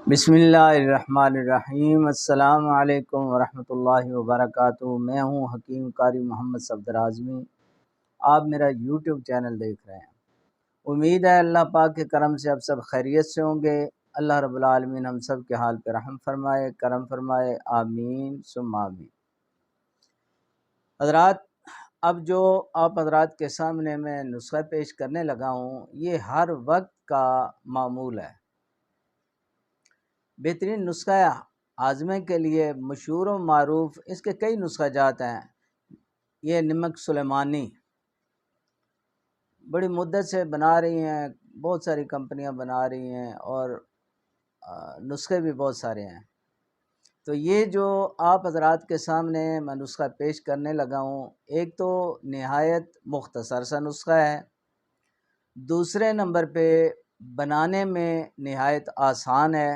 بسم اللہ الرحمن الرحیم۔ السلام علیکم ورحمۃ اللہ وبرکاتہ۔ میں ہوں حکیم قاری محمد صفدر اعظمی۔ آپ میرا یوٹیوب چینل دیکھ رہے ہیں۔ امید ہے اللہ پاک کے کرم سے آپ سب خیریت سے ہوں گے۔ اللہ رب العالمین ہم سب کے حال پہ رحم فرمائے، کرم فرمائے، آمین ثم آمین۔ حضرات، اب جو آپ حضرات کے سامنے میں نسخہ پیش کرنے لگا ہوں، یہ ہر وقت کا معمول ہے۔ بہترین نسخہ ہاضمے کے لیے مشہور و معروف، اس کے کئی نسخہ جات ہیں۔ یہ نمک سلیمانی بڑی مدت سے بنا رہی ہیں، بہت ساری کمپنیاں بنا رہی ہیں اور نسخے بھی بہت سارے ہیں۔ تو یہ جو آپ حضرات کے سامنے میں نسخہ پیش کرنے لگا ہوں، ایک تو نہایت مختصر سا نسخہ ہے، دوسرے نمبر پہ بنانے میں نہایت آسان ہے۔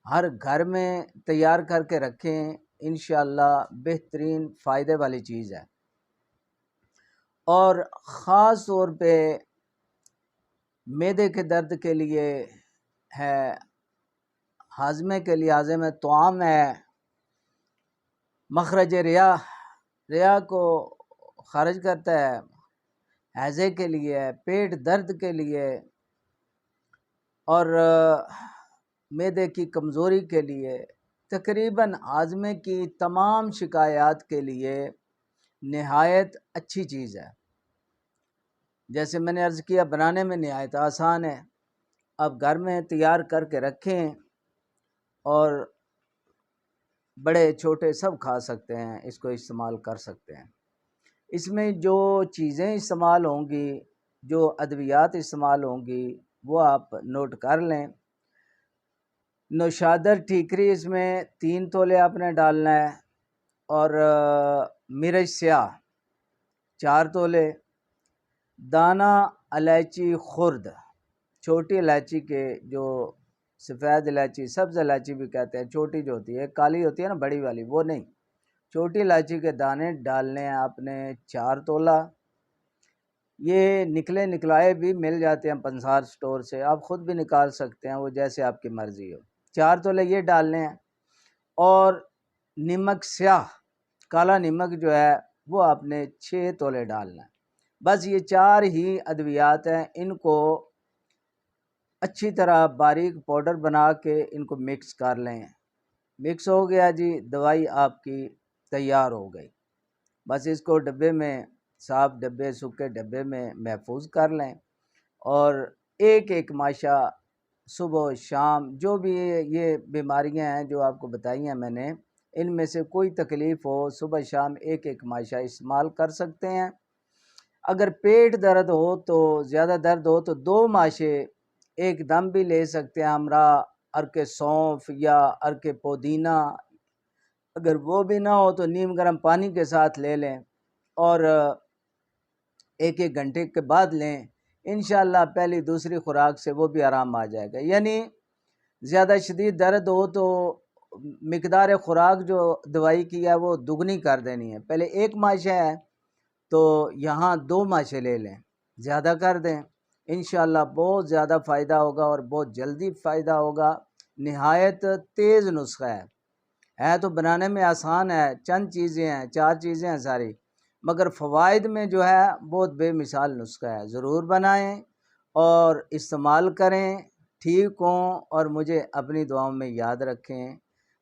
ہر گھر میں تیار کر کے رکھیں، انشاءاللہ بہترین فائدے والی چیز ہے، اور خاص طور پہ معدے کے درد کے لیے ہے، ہاضمے کے لیے، ہاضمہ طعام ہے، مخرج ریا کو خارج کرتا ہے، ہیضے کے لیے، پیٹ درد کے لیے، اور معدے کی کمزوری کے لیے، تقریباً ہاضمے کی تمام شکایات کے لیے نہایت اچھی چیز ہے۔ جیسے میں نے عرض کیا، بنانے میں نہایت آسان ہے۔ اب گھر میں تیار کر کے رکھیں، اور بڑے چھوٹے سب کھا سکتے ہیں، اس کو استعمال کر سکتے ہیں۔ اس میں جو چیزیں استعمال ہوں گی، جو ادویات استعمال ہوں گی، وہ آپ نوٹ کر لیں۔ نوشادر ٹھیکری اس میں 3 تولے آپ نے ڈالنا ہے، اور مرچ سیاہ 4 تولے، دانہ الائچی خرد، چھوٹی الائچی کے جو سفید الائچی، سبز الائچی بھی کہتے ہیں، چھوٹی جو ہوتی ہے، کالی ہوتی ہے نا بڑی والی، وہ نہیں، چھوٹی الائچی کے دانے ڈالنے ہیں آپ نے 4 تولہ۔ یہ نکلائے بھی مل جاتے ہیں پنسار سٹور سے، آپ خود بھی نکال سکتے ہیں، وہ جیسے آپ کی مرضی ہو۔ 4 تولے یہ ڈالنے ہیں، اور نمک سیاہ، کالا نمک جو ہے وہ آپ نے 6 تولے ڈالنا ہے۔ بس یہ 4 ہی ادویات ہیں، ان کو اچھی طرح باریک پاؤڈر بنا کے ان کو مکس کر لیں۔ مکس ہو گیا جی، دوائی آپ کی تیار ہو گئی۔ بس اس کو ڈبے میں، صاف ڈبے، سوکھے ڈبے میں محفوظ کر لیں، اور ایک ماشا صبح و شام، جو بھی یہ بیماریاں ہیں جو آپ کو بتائی ہیں میں نے، ان میں سے کوئی تکلیف ہو، صبح شام ایک ماشا استعمال کر سکتے ہیں۔ اگر پیٹ درد ہو، تو زیادہ درد ہو، تو 2 ماشے ایک دم بھی لے سکتے ہیں، ہمراہ عرق سونف یا عرق پودینہ۔ اگر وہ بھی نہ ہو تو نیم گرم پانی کے ساتھ لے لیں، اور 1 گھنٹے کے بعد لیں، انشاءاللہ پہلی دوسری خوراک سے وہ بھی آرام آ جائے گا۔ یعنی زیادہ شدید درد ہو تو مقدار خوراک جو دوائی کی ہے وہ دگنی کر دینی ہے۔ پہلے 1 ماشا ہے تو یہاں 2 ماشے لے لیں، زیادہ کر دیں، انشاءاللہ بہت زیادہ فائدہ ہوگا، اور بہت جلدی فائدہ ہوگا۔ نہایت تیز نسخہ ہے تو بنانے میں آسان ہے، چند چیزیں ہیں، 4 چیزیں ہیں ساری، مگر فوائد میں جو ہے بہت بے مثال نسخہ ہے۔ ضرور بنائیں اور استعمال کریں، ٹھیک ہوں، اور مجھے اپنی دعاؤں میں یاد رکھیں۔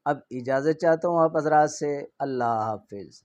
اب اجازت چاہتا ہوں آپ حضرات سے، اللہ حافظ۔